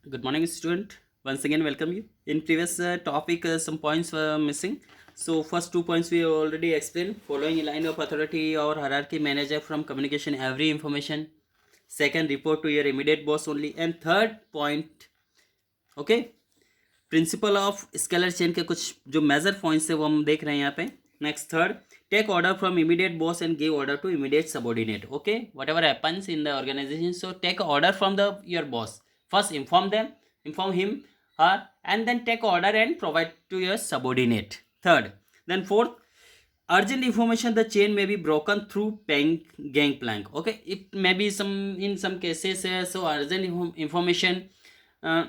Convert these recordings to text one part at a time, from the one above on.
Good morning, student. Once again, welcome you. In previous topic, some points were missing. So first 2 points we already explained. Following line of authority or hierarchy manager from communication every information. Second, report to your immediate boss only. And third point, okay, principle of scalar chain के कुछ जो major points है वो हम देख रहे हैं यहाँ पे. Next third, take order from immediate boss and give order to immediate subordinate. Okay, whatever happens in the organisation, so take order from the your boss. First inform them, inform him her, and then take order and provide to your subordinate. Third, then fourth, urgent information the chain may be broken through gangplank. Okay, it may be some in some cases so urgent information, uh,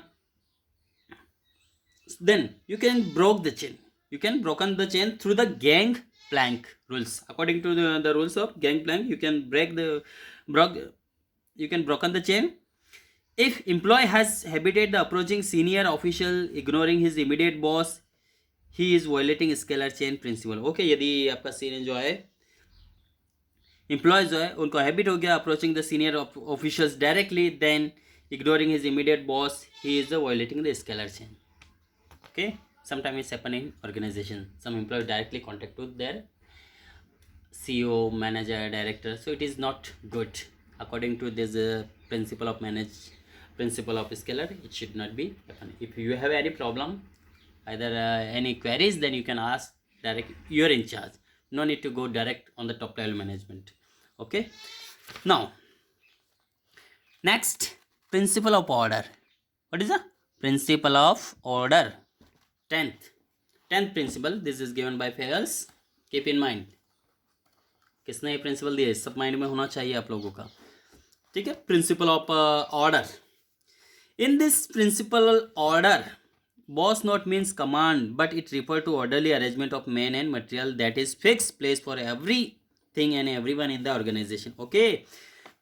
then you can broke the chain. You can broken the chain through the gang plank rules. According to the rules of gang plank, you can broke you can broken the chain. If employee has habited the approaching senior official ignoring his immediate boss, he is violating scalar chain principle. Okay, यदि आपका senior जो है employ जो है उनको habit हो गया approaching the senior officials directly, then ignoring his immediate boss, he is violating the scalar chain. Okay, sometimes it's happen in organization. Some employees directly contact with their CEO, manager, director, so it is not good. According to this principle of scalar, it should not be happen. If you have any problem, either any queries, then you can ask direct, you're in charge. No need to go direct on the top level management. Okay, now next, principle of order. What is the principle of order? 10th principle, this is given by Fayals. Keep in mind, किसने ये principal दिया, सब mind में होना चाहिए आप लोगों का. ठीक है, principle of order. In this principle order, boss not means command but it refer to orderly arrangement of man and material that is fix place for everything and everyone in the organisation. Okay,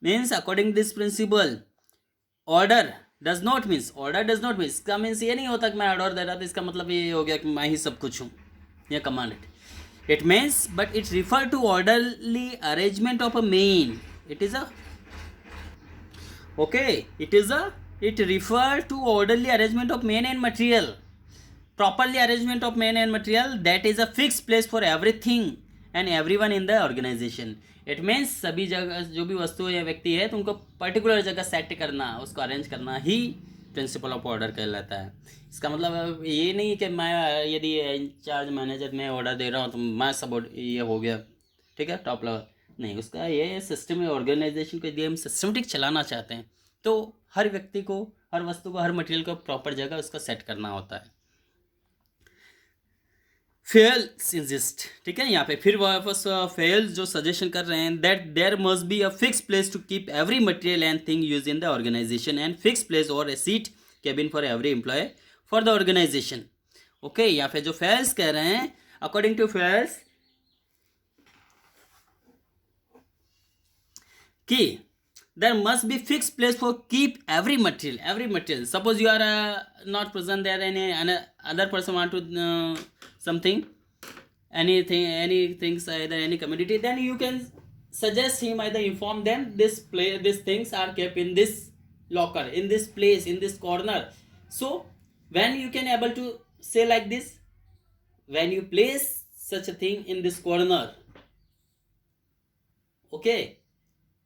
means according this principle, order does not means, order does not means, इसका means ये नहीं होता कि मैं order दे रहा था इसका मतलब ये हो गया कि मैं ही सब कुछ हूँ, ये commanded. It means, but it refer to orderly arrangement of a main. It is a, okay, it refer to orderly arrangement of main and material. Properly arrangement of main and material, that is a fixed place for everything and everyone in the organization. It means सभी जगह जो भी वस्तु या व्यक्ति है तो उनको पर्टिकुलर जगह सेट करना, उसको अरेंज करना ही प्रिंसिपल ऑफ ऑर्डर कहलाता है. इसका मतलब ये नहीं कि मैं यदि इंचार्ज मैनेजर में ऑर्डर दे रहा हूँ तो मैं सब ये हो गया, ठीक है, टॉप लेवल नहीं. उसका ये सिस्टम ऑर्गेनाइजेशन को यदि हम सिस्टमेटिक चलाना चाहते हैं तो हर व्यक्ति को, हर वस्तु को, हर मटेरियल को प्रॉपर जगह उसका सेट करना होता है. फेल्स इंजिस्ट, ठीक है, यहाँ पे फिर वापस फेल्स जो सजेशन कर रहे हैं, that there must be a fix place to keep every material and thing use in the organisation and fix place और a seat cabin for every employee for the organisation. Okay, यहाँ पे जो Fayol कह रहे हैं, according to Fayol, कि there must be fixed place for keep every material. Suppose you are not present there, any other person want to something, anything either any community, then you can suggest him, either inform them these things are kept in this locker, in this place, in this corner. So when you can able to say like this, when you place such a thing in this corner, okay,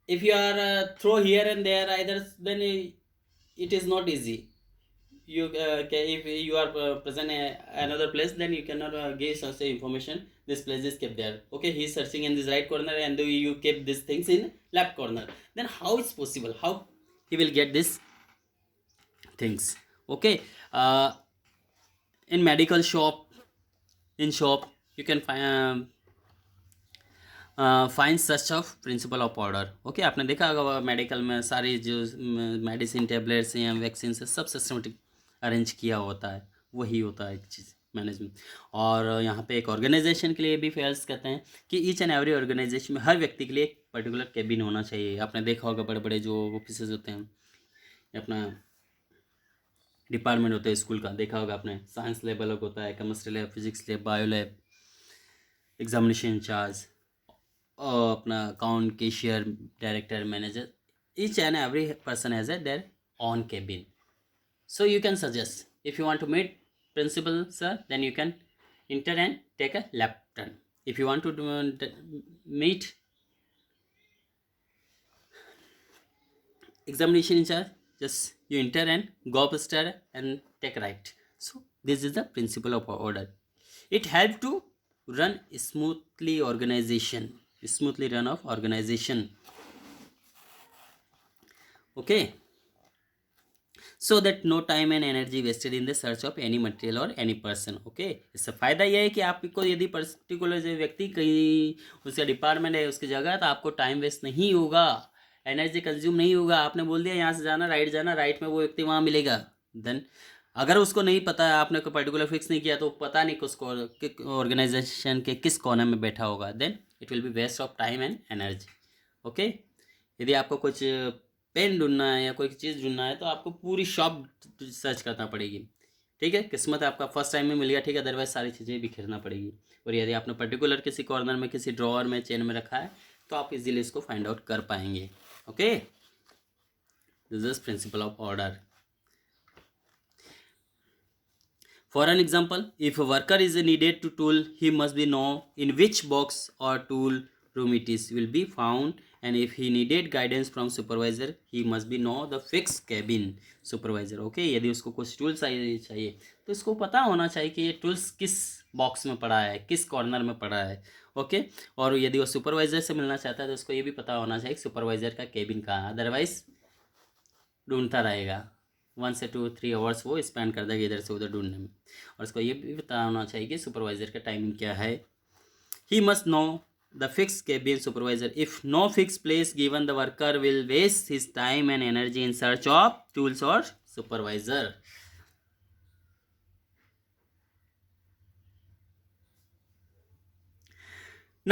if you are throw here and there either, then it is not easy. You if you are present another place, then you cannot give such information, this place is kept there. Okay, he is searching in this right corner and you kept these things in left corner, then how it's possible, how he will get these things? Okay, in medical shop, in shop, you can fine such of principal of order. Okay, आपने देखा होगा medical में सारी जो medicine, tablets या vaccine से सब systematic arrange किया होता है, वही होता है एक चीज़ मैनेजमेंट. और यहाँ पे एक ऑर्गेनाइजेशन के लिए भी फेल्स कहते हैं कि ईच एंड एवरी ऑर्गेनाइजेशन में हर व्यक्ति के लिए एक पर्टिकुलर कैबिन होना चाहिए. आपने देखा होगा बड़े बड़े जो ऑफिस होते हैं, अपना डिपार्टमेंट होता है स्कूल का, देखा होगा आपने, साइंस लैब अलग होता है, chemistry lab, physics lab, bio lab, examination in-charge, अपना account, cashier, director, manager, each and every person has a their own cabin. So you can suggest, if you want to meet principal sir, then you can enter and take a left turn. If you want to meet examination in charge, just you enter and go upstairs and take right. So this is the principle of order. It helps to run smoothly run of organization. Okay, so that no time and energy wasted in the search of any material or any person. Okay, इससे फायदा यह है कि आपको यदि particular जो व्यक्ति कहीं उसका डिपार्टमेंट है उसकी जगह, तो आपको टाइम वेस्ट नहीं होगा, एनर्जी कंज्यूम नहीं होगा. आपने बोल दिया यहाँ से जाना, राइट में वो व्यक्ति वहाँ मिलेगा. देन अगर उसको नहीं पता है, आपने कोई पर्टिकुलर फिक्स नहीं किया, तो पता नहीं किसको ऑर्गेनाइजेशन के किस कोने में बैठा होगा, then it will be waste of time and energy. Okay, यदि आपको कुछ पेन ढूंढना है या कोई चीज़ ढूंढना है, तो आपको पूरी शॉप सर्च करना पड़ेगी. ठीक है, किस्मत आपका फर्स्ट टाइम में मिल गया, ठीक है, अदरवाइज सारी चीज़ें बिखेरना पड़ेगी. और यदि आपने पर्टिकुलर किसी कॉर्नर में, किसी ड्रॉअर में, चेन में रखा है, तो आप इजीली इसको फाइंड आउट कर पाएंगे. Okay, this is principal of order. For an example, if worker is needed to tool, he must be know in which box or tool room it is will be found, and if he needed guidance from supervisor, he must be know the fixed cabin supervisor. Okay, यदि उसको कुछ tools चाहिए तो इसको पता होना चाहिए कि ये टूल्स किस बॉक्स में पड़ा है, किस कॉर्नर में पड़ा है. ओके, और यदि वो सुपरवाइजर से मिलना चाहता है, तो उसको ये भी पता होना चाहिए सुपरवाइजर का केबिन कहाँ है, अदरवाइज ढूंढता रहेगा. 1 से 2-3 आवर्स वो स्पेंड कर देगा इधर से उधर ढूंढने में. और उसको ये भी पता होना चाहिए कि सुपरवाइजर का टाइमिंग क्या है. He must know the fixed cabin supervisor. If no fixed place given, the worker will waste his time and energy in search of tools or supervisor.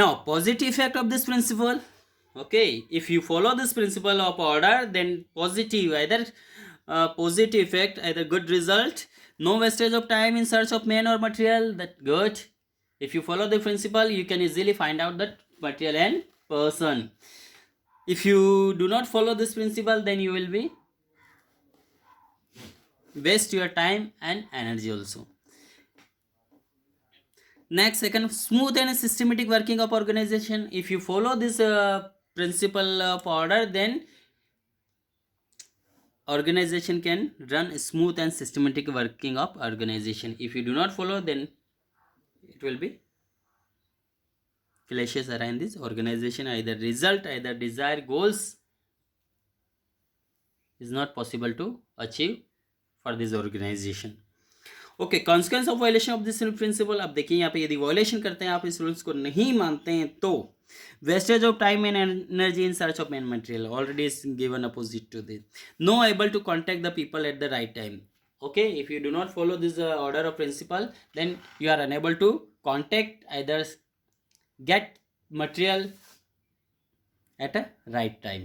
Now, positive effect of this principle. Okay, if you follow this principle of order, then positive, either positive effect, either good result, no wastage of time in search of man or material, that good. If you follow the principle, you can easily find out that material and person. If you do not follow this principle, then you will be waste your time and energy also. Next, second, smooth and systematic working of organization. If you follow this principle of order, then organization can run smooth and systematic working of organization. If you do not follow, then it will be clashes around this organization. Either result, either desired goals is not possible to achieve for this organization. Okay, consequence of violation of this principle. अब देखिए यहाँ पे यदि violation करते हैं आप, इस rules को नहीं मानते हैं, तो wastage of time and energy in search of man material already is given opposite to this. No able to contact the people at the right time. okay, if you do not follow this order of principle, then you are unable to contact, either get material at a right time.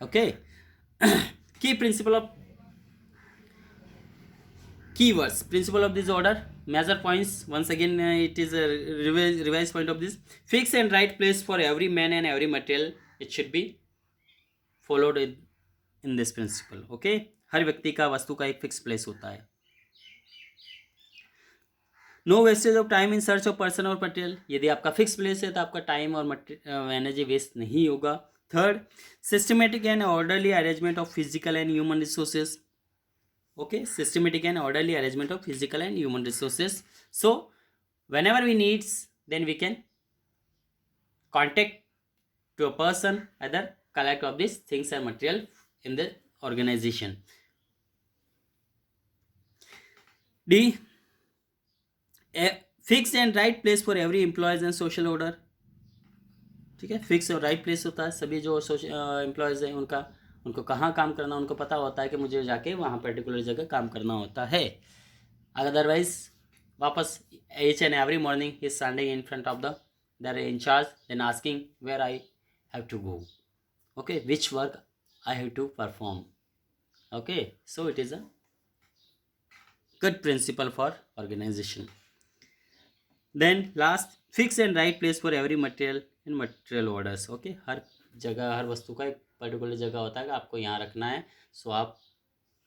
Okay. Key principle of keywords, principle of this order, major points. Once again, it is a revised point of this. Fix and right place for every man and every material, it should be followed in this principle. Okay, हर व्यक्ति का, वस्तु का एक fix place होता है. No wastage of time in search of person और मटेरियल. यदि आपका फिक्स प्लेस है तो आपका टाइम और एनर्जी वेस्ट नहीं होगा. Third, systematic and orderly arrangement of physical and human resources. okay, systematic and orderly arrangement of physical and human resources. So whenever we needs, then we can contact to a person, either collect of these things and material in the organization. D, a fixed and right place for every employees and social order. ठीक है, fix और right place होता है. सभी जो employees हैं उनको कहाँ काम करना, उनको पता होता है कि मुझे जाके वहाँ पर्टिकुलर जगह काम करना होता है. अदरवाइज वापस each and every morning he is standing in front of the their in-charge, then asking where I have to go. Okay, which work I have to perform. Okay, so it is a good principle for organisation. Then last, fix and right place for every material in material orders. Okay, हर जगह, हर वस्तु का एक particular जगह होता है कि आपको यहाँ रखना है. सो आप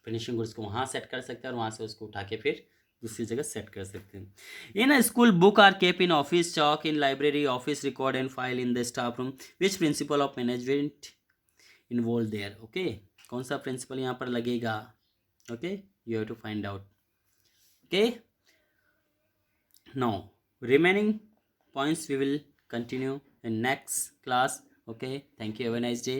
फिनिशिंग गुड्स को वहाँ सेट कर सकते हैं और वहाँ से उसको उठा के फिर दूसरी जगह सेट कर सकते हैं. In a school, book are kept in office, chalk in library, office record and file in the staff room. Which principle of management involve there? Okay, कौन सा प्रिंसिपल यहाँ पर लगेगा? Okay, you have to find out. Okay, now remaining points we will continue in next class. Okay, thank you, have a nice day.